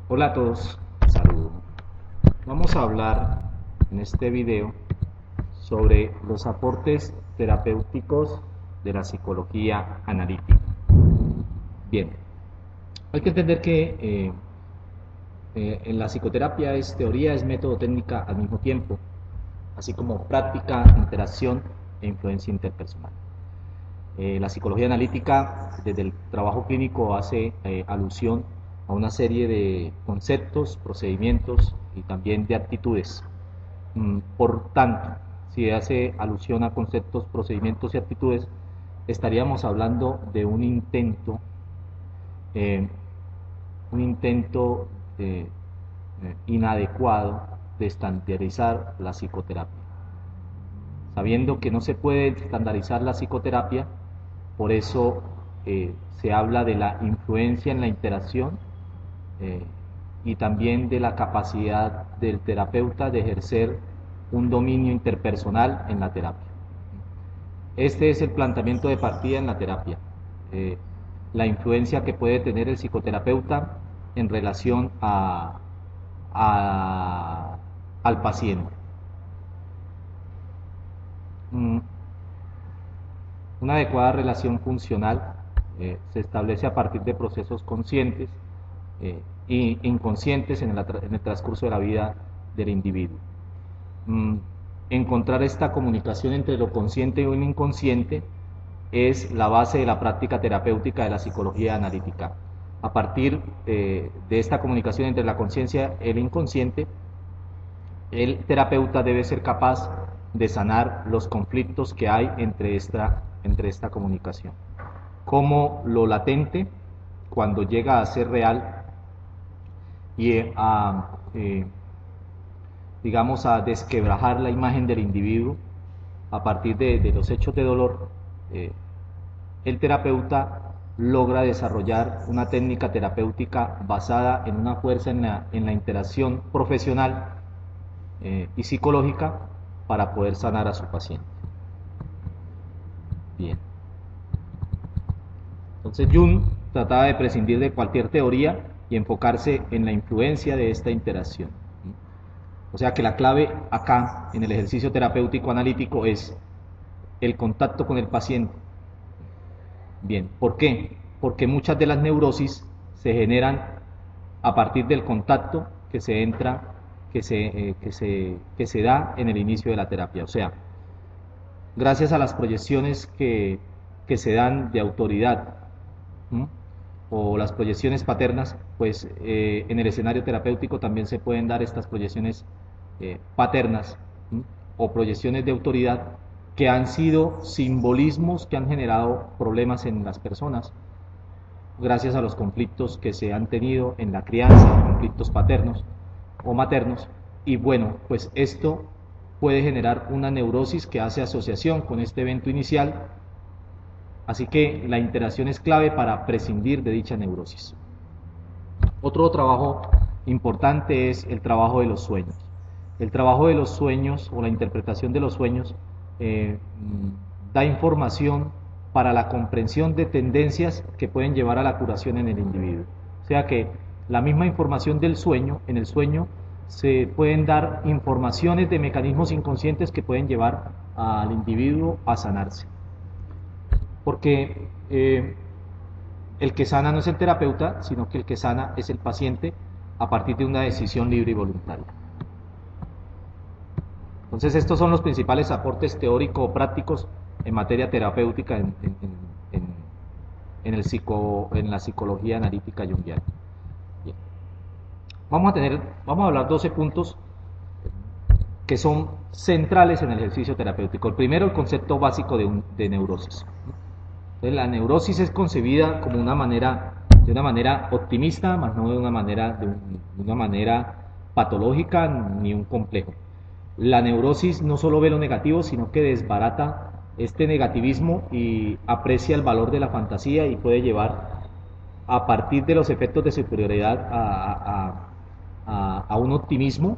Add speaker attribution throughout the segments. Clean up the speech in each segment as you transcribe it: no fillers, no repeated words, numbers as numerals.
Speaker 1: Hola a todos, saludos. Vamos a hablar en este video sobre los aportes terapéuticos de la psicología analítica. Bien, hay que entender que en la psicoterapia es teoría, es método, técnica al mismo tiempo, así como práctica, interacción e influencia interpersonal. La psicología analítica, desde el trabajo clínico, hace alusión a una serie de conceptos, procedimientos y también de actitudes. Por tanto, si hace alusión a conceptos, procedimientos y actitudes, estaríamos hablando de eh, un intento inadecuado de estandarizar la psicoterapia. Sabiendo que no se puede estandarizar la psicoterapia, por eso se habla de la influencia en la interacción eh, y también de la capacidad del terapeuta de ejercer un dominio interpersonal en la terapia. Este es el planteamiento de partida en la terapia, eh, la influencia que puede tener el psicoterapeuta en relación a, al paciente. Mm, Una adecuada relación funcional se establece a partir de procesos conscientes e inconscientes en el transcurso de la vida del individuo. Mm, Encontrar esta comunicación entre lo consciente y lo inconsciente es la base de la práctica terapéutica de la psicología analítica. A partir de esta comunicación entre la conciencia y el inconsciente, el terapeuta debe ser capaz de sanar los conflictos que hay entre esta comunicación. Como lo latente, cuando llega a ser real y digamos, a desquebrajar la imagen del individuo a partir de los hechos de dolor, eh, el terapeuta logra desarrollar una técnica terapéutica basada en una fuerza en la interacción profesional y psicológica para poder sanar a su paciente. Bien. Entonces Jung trataba de prescindir de cualquier teoría y enfocarse en la influencia de esta interacción. O sea que la clave acá en el ejercicio terapéutico analítico es el contacto con el paciente. Bien, ¿por qué? Porque muchas de las neurosis se generan a partir del contacto que se entra, que se da en el inicio de la terapia. O sea, gracias a las proyecciones que se dan de autoridad, ¿m? O las proyecciones paternas, pues en el escenario terapéutico también se pueden dar estas proyecciones paternas, ¿m? O proyecciones de autoridad que han sido simbolismos que han generado problemas en las personas gracias a los conflictos que se han tenido en la crianza, conflictos paternos o maternos. Y bueno, pues esto puede generar una neurosis que hace asociación con este evento inicial, así que la interacción es clave para prescindir de dicha neurosis. Otro trabajo importante es el trabajo de los sueños. El trabajo de los sueños o la interpretación de los sueños eh, da información para la comprensión de tendencias que pueden llevar a la curación en el individuo. O sea que la misma información del sueño, en el sueño se pueden dar informaciones de mecanismos inconscientes que pueden llevar al individuo a sanarse. Porque el que sana no es el terapeuta, sino que el que sana es el paciente a partir de una decisión libre y voluntaria. Entonces estos son los principales aportes teórico-prácticos en materia terapéutica en la psicología analítica junguiana. Bien. Vamos a hablar 12 puntos que son centrales en el ejercicio terapéutico. El primero, el concepto básico de neurosis. Entonces, la neurosis es concebida como de una manera optimista, más no de una manera patológica ni un complejo. La neurosis no solo ve lo negativo, sino que desbarata este negativismo y aprecia el valor de la fantasía y puede llevar a partir de los efectos de superioridad a un optimismo,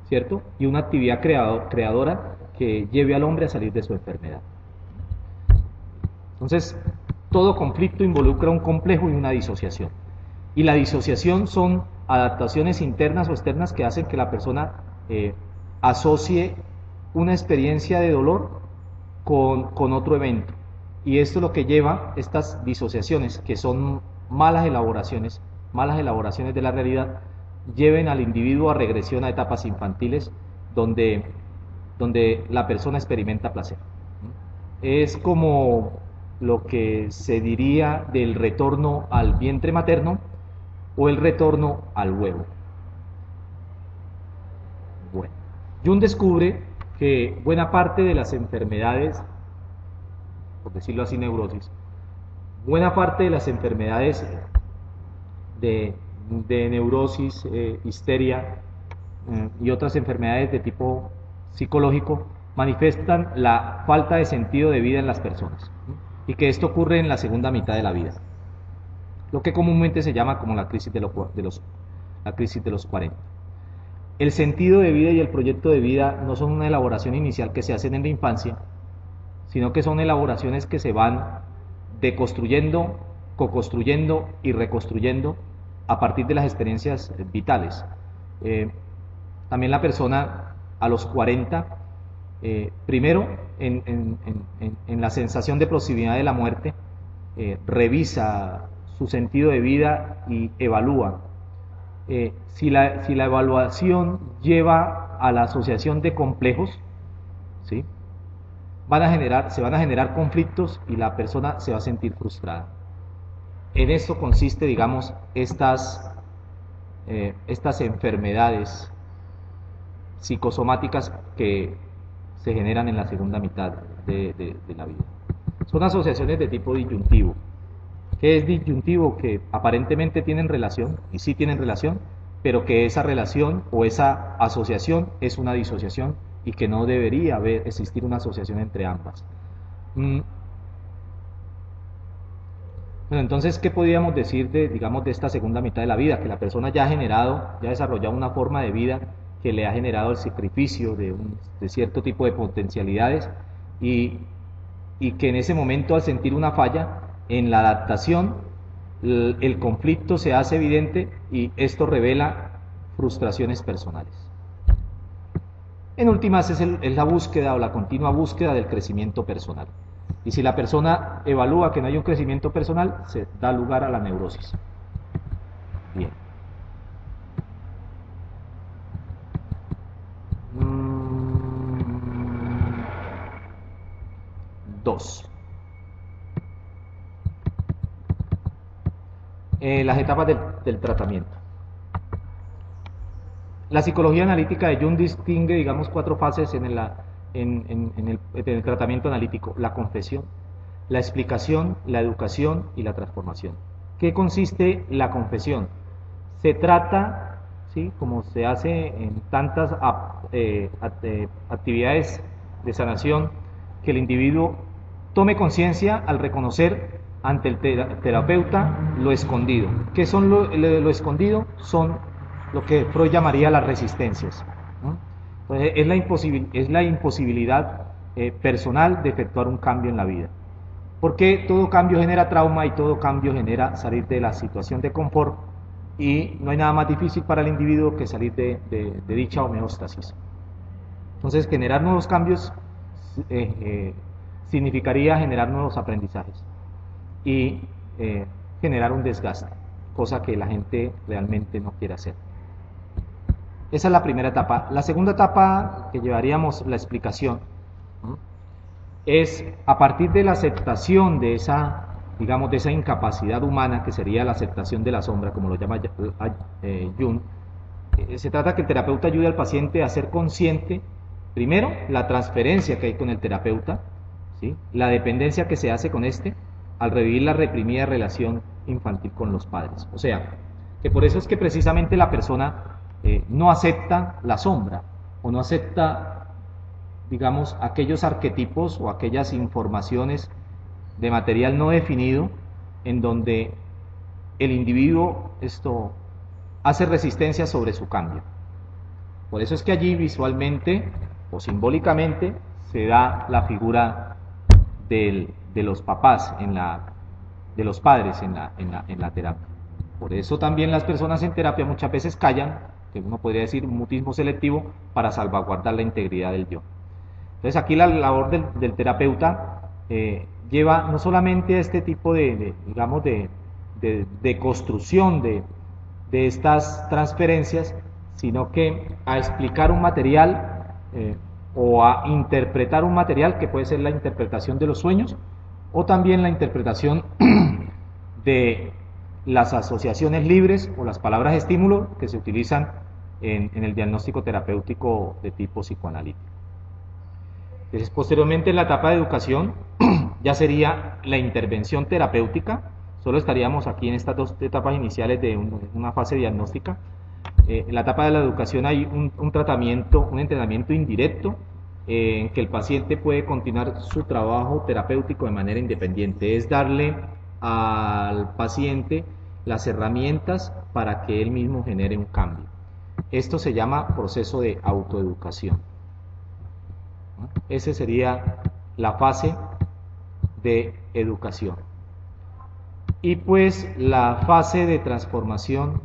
Speaker 1: ¿cierto? Y una actividad creadora que lleve al hombre a salir de su enfermedad. Entonces, todo conflicto involucra un complejo y una disociación. Y la disociación son adaptaciones internas o externas que hacen que la persona asocie una experiencia de dolor con otro evento. Y esto es lo que lleva estas disociaciones, que son malas elaboraciones de la realidad, lleven al individuo a regresión a etapas infantiles donde la persona experimenta placer. Es como lo que se diría del retorno al vientre materno o el retorno al huevo. Bueno, Jung descubre que buena parte de las enfermedades, por decirlo así, neurosis, buena parte de las enfermedades de neurosis, histeria y otras enfermedades de tipo psicológico manifiestan la falta de sentido de vida en las personas, y que esto ocurre en la segunda mitad de la vida, lo que comúnmente se llama como la crisis de los 40. El sentido de vida y el proyecto de vida no son una elaboración inicial que se hacen en la infancia, sino que son elaboraciones que se van deconstruyendo, co-construyendo y reconstruyendo a partir de las experiencias vitales. También la persona a los 40, primero en la sensación de proximidad de la muerte, revisa su sentido de vida y evalúa. Si la evaluación lleva a la asociación de complejos, ¿sí?, se van a generar conflictos y la persona se va a sentir frustrada. En esto consiste, digamos, estas enfermedades psicosomáticas que se generan en la segunda mitad de la vida. Son asociaciones de tipo disyuntivo. ¿Qué es disyuntivo? Que aparentemente tienen relación, y sí tienen relación, pero que esa relación o esa asociación es una disociación y que no debería existir una asociación entre ambas. Bueno, entonces, ¿qué podríamos decir de esta segunda mitad de la vida? Que la persona ya ha desarrollado una forma de vida que le ha generado el sacrificio de cierto tipo de potencialidades, y que en ese momento, al sentir una falla en la adaptación, el conflicto se hace evidente y esto revela frustraciones personales. En últimas, es la búsqueda o la continua búsqueda del crecimiento personal. Y si la persona evalúa que no hay un crecimiento personal, se da lugar a la neurosis. Bien. Dos. Las etapas del tratamiento. La psicología analítica de Jung distingue, digamos, 4 fases en el tratamiento analítico: la confesión, la explicación, la educación y la transformación. ¿Qué consiste la confesión? Se trata, ¿sí?, como se hace en tantas actividades de sanación, que el individuo tome conciencia al reconocer ante el terapeuta lo escondido. ¿Qué son lo escondido? Son lo que Freud llamaría las resistencias, ¿no? Entonces, es la imposibilidad personal de efectuar un cambio en la vida. Porque todo cambio genera trauma y todo cambio genera salir de la situación de confort, y no hay nada más difícil para el individuo que salir de dicha homeostasis. Entonces, generar nuevos cambios significaría generar nuevos aprendizajes y generar un desgaste, cosa que la gente realmente no quiere hacer. Esa es la primera etapa. La segunda etapa, que llevaríamos la explicación, es a partir de la aceptación de esa, digamos, de esa incapacidad humana, que sería la aceptación de la sombra, como lo llama Jung. Se trata que el terapeuta ayude al paciente a ser consciente, primero, la transferencia que hay con el terapeuta, ¿sí?, la dependencia que se hace con este al revivir la reprimida relación infantil con los padres. O sea, que por eso es que precisamente la persona no acepta la sombra, o no acepta, digamos, aquellos arquetipos o aquellas informaciones de material no definido en donde el individuo hace resistencia sobre su cambio. Por eso es que allí visualmente o simbólicamente se da la figura de los papás, de los padres en la terapia. Por eso también las personas en terapia muchas veces callan, que uno podría decir un mutismo selectivo, para salvaguardar la integridad del yo. Entonces aquí la labor del terapeuta lleva no solamente a este tipo digamos, de construcción de estas transferencias, sino que a explicar un material o a interpretar un material, que puede ser la interpretación de los sueños o también la interpretación de las asociaciones libres o las palabras estímulo que se utilizan en el diagnóstico terapéutico de tipo psicoanalítico. Entonces, posteriormente, en la etapa de educación ya sería la intervención terapéutica. Solo estaríamos aquí en estas dos etapas iniciales de una fase diagnóstica. En la etapa de la educación hay un tratamiento, un entrenamiento indirecto en que el paciente puede continuar su trabajo terapéutico de manera independiente. Es darle al paciente las herramientas para que él mismo genere un cambio. Esto se llama proceso de autoeducación. Esa sería la fase de educación. Y pues la fase de transformación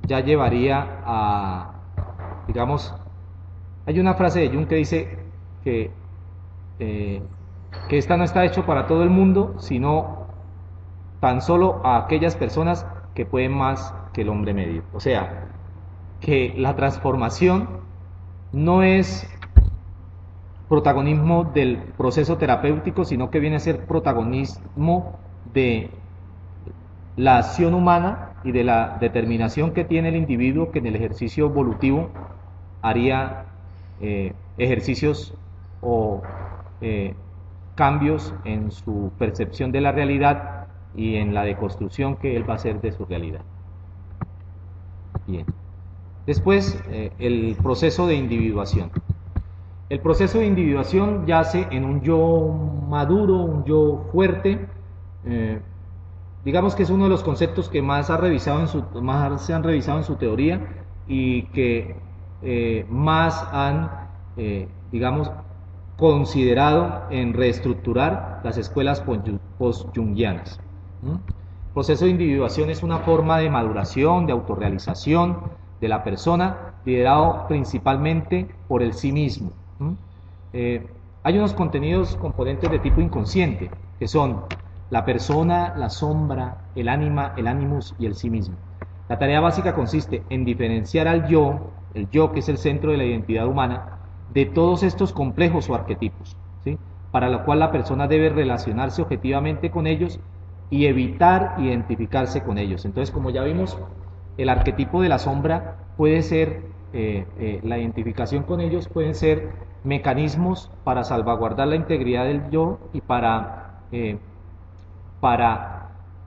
Speaker 1: ya llevaría a, digamos, hay una frase de Jung que dice que esta no está hecho para todo el mundo, sino tan solo a aquellas personas que pueden más que el hombre medio. O sea, que la transformación no es protagonismo del proceso terapéutico, sino que viene a ser protagonismo de la acción humana y de la determinación que tiene el individuo, que en el ejercicio evolutivo haría ejercicios o cambios en su percepción de la realidad y en la deconstrucción que él va a hacer de su realidad. Bien. Después, el proceso de individuación. El proceso de individuación yace en un yo maduro, un yo fuerte. Digamos que es uno de los conceptos que más se han revisado en su teoría y que más han, digamos, considerado en reestructurar las escuelas post-jungianas. El proceso de individuación es una forma de maduración, de autorrealización de la persona, liderado principalmente por el sí mismo. Hay unos componentes de tipo inconsciente, que son la persona, la sombra, el ánima, el animus y el sí mismo. La tarea básica consiste en diferenciar al yo, el yo que es el centro de la identidad humana, de todos estos complejos o arquetipos, ¿sí? Para lo cual la persona debe relacionarse objetivamente con ellos y evitar identificarse con ellos. Entonces, como ya vimos, el arquetipo de la sombra puede ser, la identificación con ellos pueden ser mecanismos para salvaguardar la integridad del yo y para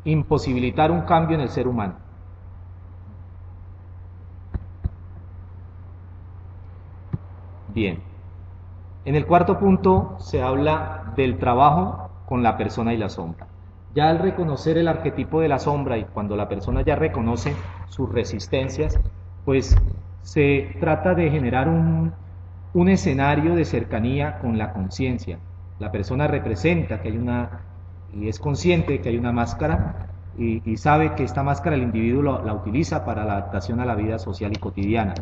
Speaker 1: imposibilitar un cambio en el ser humano. Bien, en el cuarto punto se habla del trabajo con la persona y la sombra. Ya al reconocer el arquetipo de la sombra y cuando la persona ya reconoce sus resistencias, pues se trata de generar un escenario de cercanía con la conciencia. La persona representa que hay y es consciente de que hay una máscara y sabe que esta máscara el individuo la utiliza para la adaptación a la vida social y cotidiana.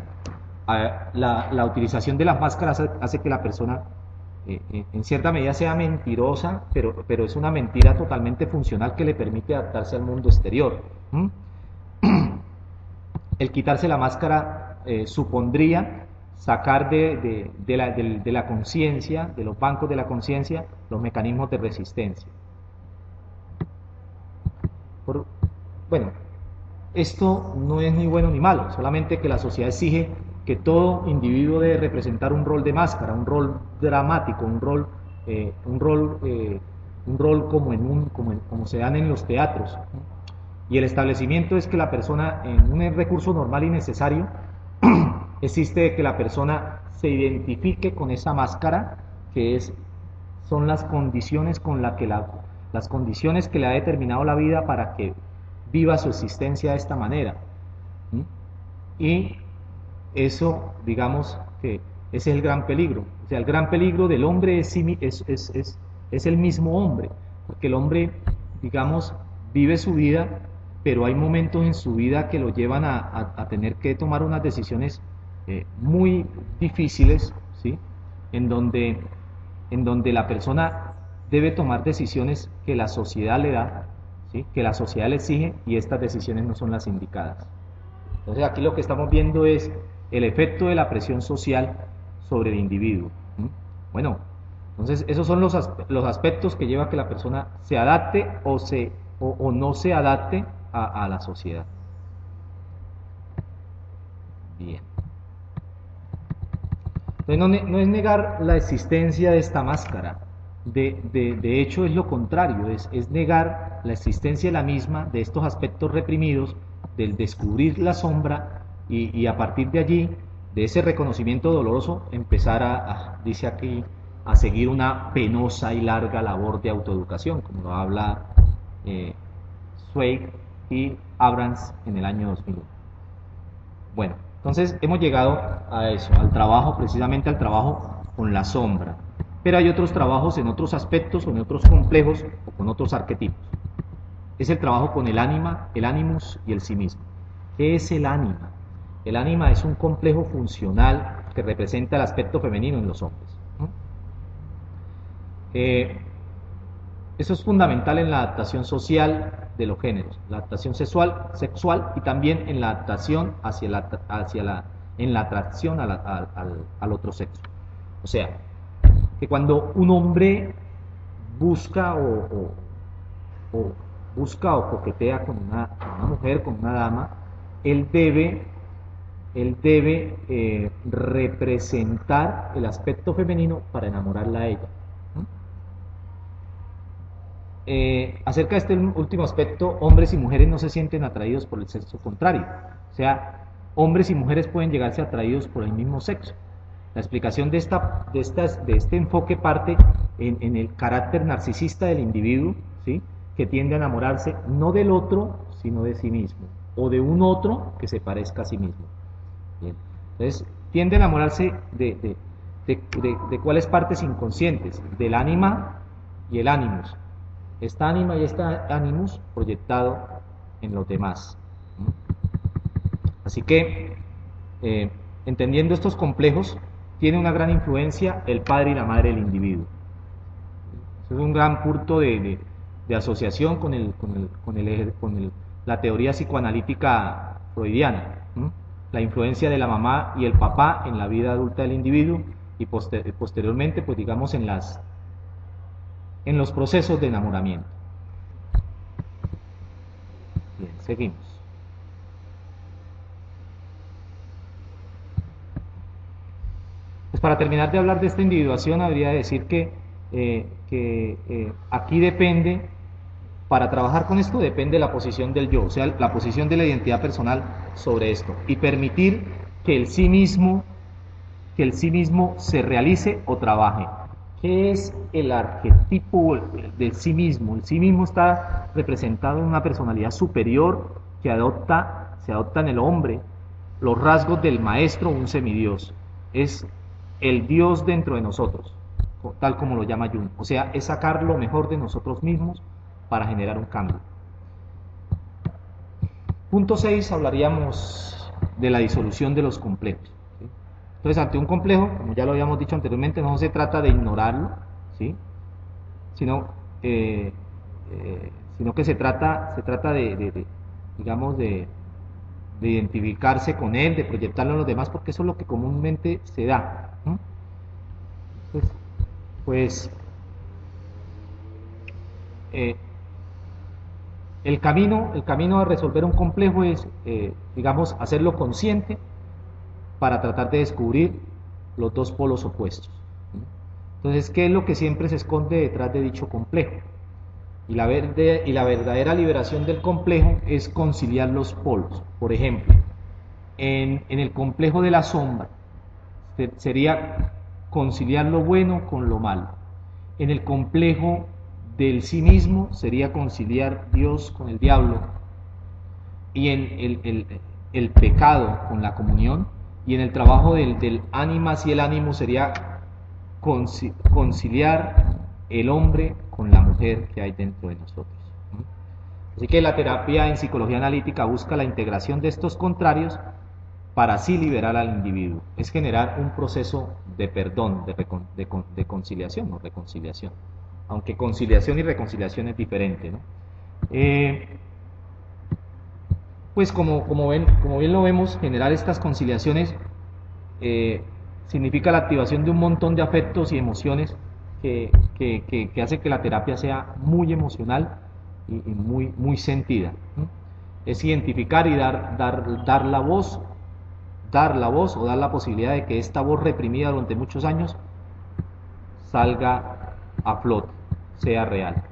Speaker 1: La utilización de las máscaras hace que la persona en cierta medida sea mentirosa, pero es una mentira totalmente funcional que le permite adaptarse al mundo exterior. El quitarse la máscara supondría sacar de la conciencia, de los bancos de la conciencia, los mecanismos de resistencia. Bueno, esto no es ni bueno ni malo, solamente que la sociedad exige que todo individuo debe representar un rol de máscara, un rol dramático, un rol como se dan en los teatros. Y el establecimiento es que la persona, en un recurso normal y necesario, existe que la persona se identifique con esa máscara, que son las condiciones las condiciones que le ha determinado la vida para que viva su existencia de esta manera. Y eso, digamos, que ese es el gran peligro. O sea, el gran peligro del hombre es el mismo hombre, porque el hombre, digamos, vive su vida pero hay momentos en su vida que lo llevan a tener que tomar unas decisiones muy difíciles, ¿sí? En donde, en donde la persona debe tomar decisiones que la sociedad le da, ¿sí? Que la sociedad le exige, y estas decisiones no son las indicadas. Entonces aquí lo que estamos viendo es el efecto de la presión social sobre el individuo. Bueno, entonces esos son los aspectos que lleva a que la persona se adapte o no se adapte a la sociedad. Bien. Entonces no es negar la existencia de esta máscara. De hecho es lo contrario, es negar la existencia de la misma, de estos aspectos reprimidos, del descubrir la sombra y a partir de allí, de ese reconocimiento doloroso, empezar dice aquí, a seguir una penosa y larga labor de autoeducación, como lo habla Zweig y Abrams en el año 2001. Bueno, entonces hemos llegado a eso, al trabajo, precisamente al trabajo con la sombra. Pero hay otros trabajos en otros aspectos o en otros complejos o con otros arquetipos. Es el trabajo con el ánima, el animus y el sí mismo. ¿Qué es el ánima? El ánima es un complejo funcional que representa el aspecto femenino en los hombres. Eso es fundamental en la adaptación social de los géneros, la adaptación sexual y también en la adaptación en la atracción al otro sexo. O sea, que cuando un hombre busca o coquetea con una mujer, con una dama, él debe representar el aspecto femenino para enamorarla a ella. Acerca de este último aspecto, hombres y mujeres no se sienten atraídos por el sexo contrario. O sea, hombres y mujeres pueden llegarse atraídos por el mismo sexo. La explicación de este enfoque parte en el carácter narcisista del individuo, ¿sí? Que tiende a enamorarse no del otro, sino de sí mismo, o de un otro que se parezca a sí mismo. Bien. Entonces, tiende a enamorarse de cuáles partes inconscientes, del ánima y el ánimus. Esta ánima y este ánimus proyectado en los demás. Así que, entendiendo estos complejos, tiene una gran influencia el padre y la madre del individuo. Eso es un gran punto de asociación con la teoría psicoanalítica freudiana. La influencia de la mamá y el papá en la vida adulta del individuo y posteriormente, pues digamos, en los procesos de enamoramiento. Bien, seguimos. Pues para terminar de hablar de esta individuación, habría de decir que aquí depende, para trabajar con esto, depende la posición del yo, o sea, la posición de la identidad personal sobre esto, y permitir que el sí mismo se realice o trabaje. ¿Qué es el arquetipo del sí mismo? El sí mismo está representado en una personalidad superior que se adopta en el hombre los rasgos del maestro, un semidios. Es el Dios dentro de nosotros, tal como lo llama Jung. O sea, es sacar lo mejor de nosotros mismos para generar un cambio. Punto 6, hablaríamos de la disolución de los complejos. Entonces, ante un complejo, como ya lo habíamos dicho anteriormente, no se trata de ignorarlo, ¿sí? sino que se trata digamos, de identificarse con él, de proyectarlo a los demás, porque eso es lo que comúnmente se da. Entonces, pues, el camino a resolver un complejo es, digamos, hacerlo consciente para tratar de descubrir los dos polos opuestos. Entonces, ¿qué es lo que siempre se esconde detrás de dicho complejo? Y la verdadera liberación del complejo es conciliar los polos. Por ejemplo, en el complejo de la sombra sería conciliar lo bueno con lo malo. En el complejo del sí mismo sería conciliar Dios con el diablo. Y en el pecado con la comunión. Y en el trabajo del ánimas y el ánimo sería conciliar el hombre con la mujer que hay dentro de nosotros. Así que la terapia en psicología analítica busca la integración de estos contrarios para así liberar al individuo. Es generar un proceso de perdón, de conciliación o reconciliación. Aunque conciliación y reconciliación es diferente, ¿no? Pues como bien lo vemos, generar estas conciliaciones significa la activación de un montón de afectos y emociones que hace que la terapia sea muy emocional y muy sentida. Es identificar y dar la voz o dar la posibilidad de que esta voz reprimida durante muchos años salga a flote, sea real.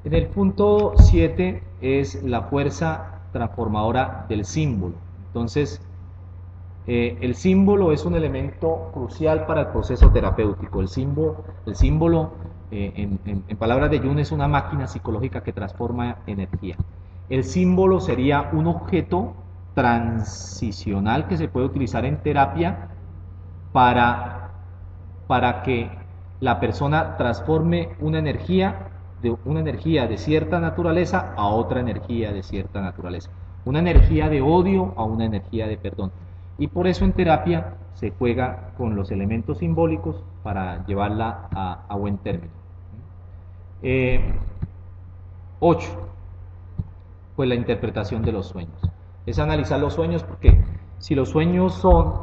Speaker 1: En el punto 7 es la fuerza transformadora del símbolo. Entonces, el símbolo es un elemento crucial para el proceso terapéutico. El símbolo en palabras de Jung, es una máquina psicológica que transforma energía. El símbolo sería un objeto transicional que se puede utilizar en terapia para que la persona transforme una energía de cierta naturaleza a otra energía de cierta naturaleza. Una energía de odio a una energía de perdón. Y por eso en terapia se juega con los elementos simbólicos para llevarla a buen término. 8. Pues la interpretación de los sueños. Es analizar los sueños, porque si los sueños son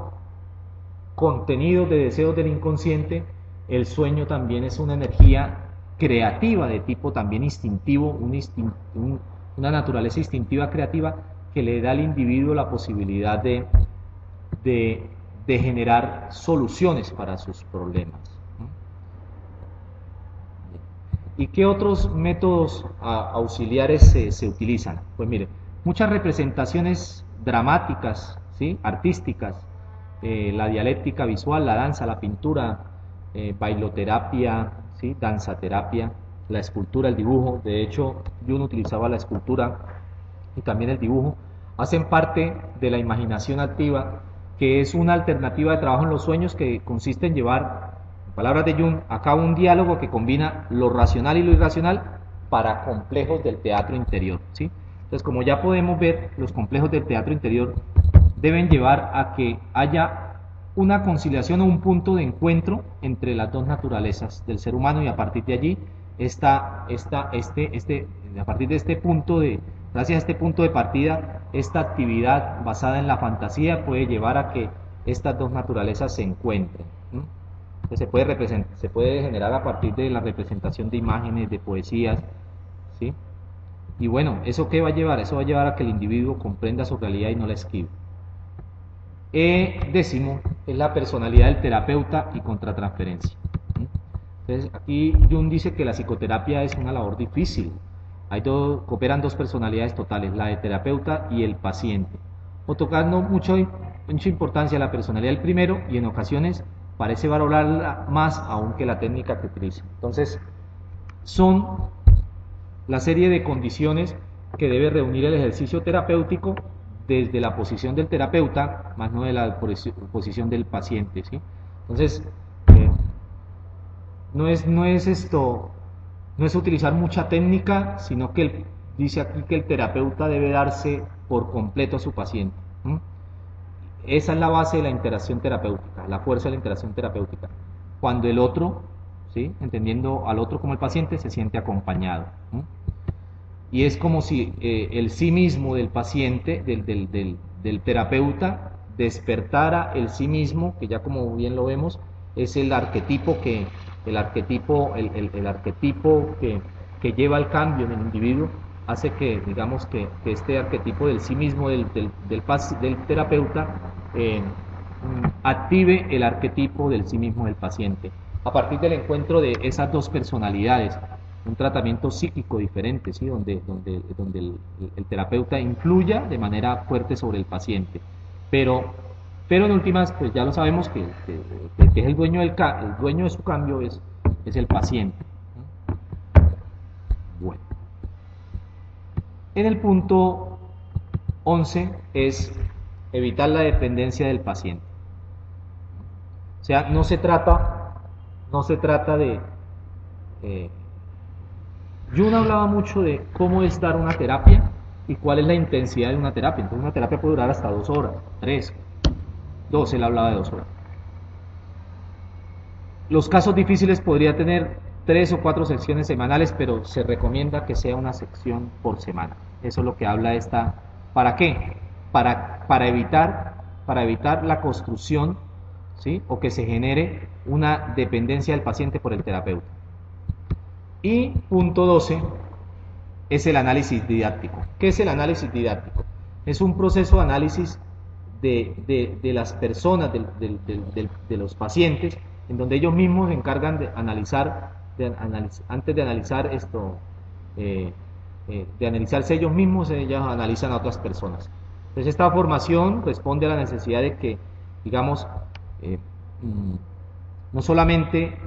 Speaker 1: contenidos de deseos del inconsciente, el sueño también es una energía creativa de tipo también instintivo, una naturaleza instintiva creativa que le da al individuo la posibilidad de generar soluciones para sus problemas. ¿Y qué otros métodos auxiliares se utilizan? Pues mire, muchas representaciones dramáticas, ¿sí?, artísticas, la dialéctica visual, la danza, la pintura, bailoterapia, ¿sí?, danzaterapia, la escultura, el dibujo. De hecho, Jung utilizaba la escultura y también el dibujo. Hacen parte de la imaginación activa, que es una alternativa de trabajo en los sueños que consiste en llevar, en palabras de Jung, a cabo un diálogo que combina lo racional y lo irracional para complejos del teatro interior, ¿sí? Entonces, como ya podemos ver, los complejos del teatro interior deben llevar a que haya una conciliación o un punto de encuentro entre las dos naturalezas del ser humano, y a partir de allí, a partir de este punto gracias a este punto de partida, esta actividad basada en la fantasía puede llevar a que estas dos naturalezas se encuentren. Entonces se puede generar a partir de la representación de imágenes, de poesías, ¿sí? Y bueno, ¿eso qué va a llevar? Eso va a llevar a que el individuo comprenda su realidad y no la esquive. 10 es la personalidad del terapeuta y contratransferencia. Entonces, aquí Jung dice que la psicoterapia es una labor difícil. Cooperan dos personalidades totales, la de terapeuta y el paciente, otorgando mucha importancia a la personalidad del primero, y en ocasiones parece valorarla más aún que la técnica que utiliza. Entonces, son la serie de condiciones que debe reunir el ejercicio terapéutico desde la posición del terapeuta, más no de la posición del paciente, ¿sí? Entonces, no es utilizar mucha técnica, sino que dice aquí que el terapeuta debe darse por completo a su paciente. Esa es la base de la interacción terapéutica, la fuerza de la interacción terapéutica. Cuando el otro, ¿sí?, entendiendo al otro como el paciente, se siente acompañado. Y es como si el sí mismo del paciente, del terapeuta, despertara el sí mismo, que ya como bien lo vemos, es el arquetipo que lleva al cambio en el individuo, hace que, digamos, que este arquetipo del sí mismo del terapeuta active el arquetipo del sí mismo del paciente. A partir del encuentro de esas dos personalidades, un tratamiento psíquico diferente, ¿sí?, donde el terapeuta influya de manera fuerte sobre el paciente. Pero en últimas, pues ya lo sabemos que es el dueño de su cambio es el paciente. Bueno. En el punto 11 es evitar la dependencia del paciente. O sea, no se trata Jung hablaba mucho de cómo es dar una terapia y cuál es la intensidad de una terapia. Entonces una terapia puede durar hasta 2 horas, 3, 2, él hablaba de 2 horas. Los casos difíciles podría tener 3 o 4 secciones semanales, pero se recomienda que sea una sección por semana. Eso es lo que habla esta. ¿Para qué? Para evitar la construcción, ¿sí? O que se genere una dependencia del paciente por el terapeuta. Y punto 12 es el análisis didáctico. ¿Qué es el análisis didáctico? Es un proceso de análisis de las personas, de los pacientes, en donde ellos mismos se encargan de analizar, antes de analizar esto, de analizarse ellos mismos, ellos analizan a otras personas. Entonces esta formación responde a la necesidad de que, digamos, eh, no solamente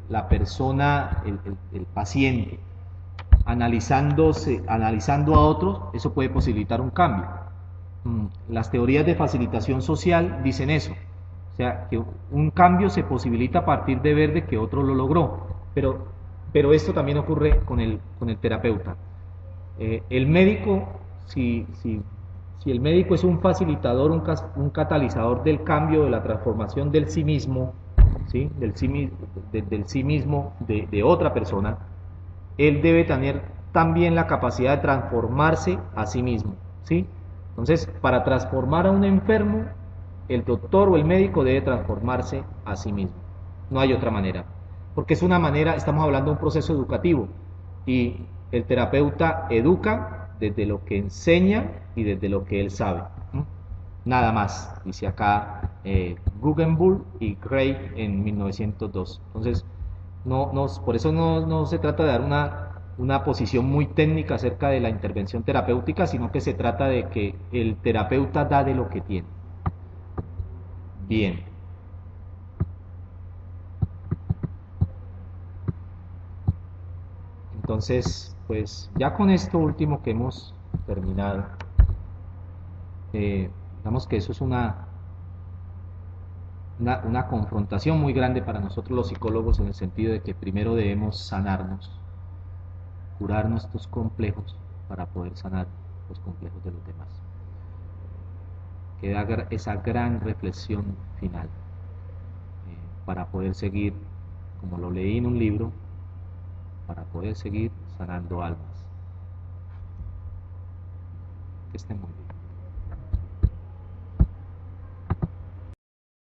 Speaker 1: la persona, el paciente, analizando a otros, eso puede posibilitar un cambio. Las teorías de facilitación social dicen eso, o sea, que un cambio se posibilita a partir de ver de que otro lo logró, pero esto también ocurre con el terapeuta. El médico, si el médico es un facilitador, un catalizador del cambio, de la transformación del sí mismo, ¿sí? Del sí mismo de otra persona, él debe tener también la capacidad de transformarse a sí mismo, ¿sí? Entonces, para transformar a un enfermo, el doctor o el médico debe transformarse a sí mismo. No hay otra manera. Porque es una manera, estamos hablando de un proceso educativo y el terapeuta educa desde lo que enseña y desde lo que él sabe. Nada más, dice acá Guggenbull y Gray en 1902. Entonces, por eso no se trata de dar una posición muy técnica acerca de la intervención terapéutica, sino que se trata de que el terapeuta da de lo que tiene. Bien. Entonces, pues ya con esto último que hemos terminado, digamos que eso es una confrontación muy grande para nosotros los psicólogos en el sentido de que primero debemos sanarnos, curar nuestros complejos para poder sanar los complejos de los demás. Queda esa gran reflexión final para poder seguir, como lo leí en un libro, para poder seguir sanando almas. Que estén muy bien.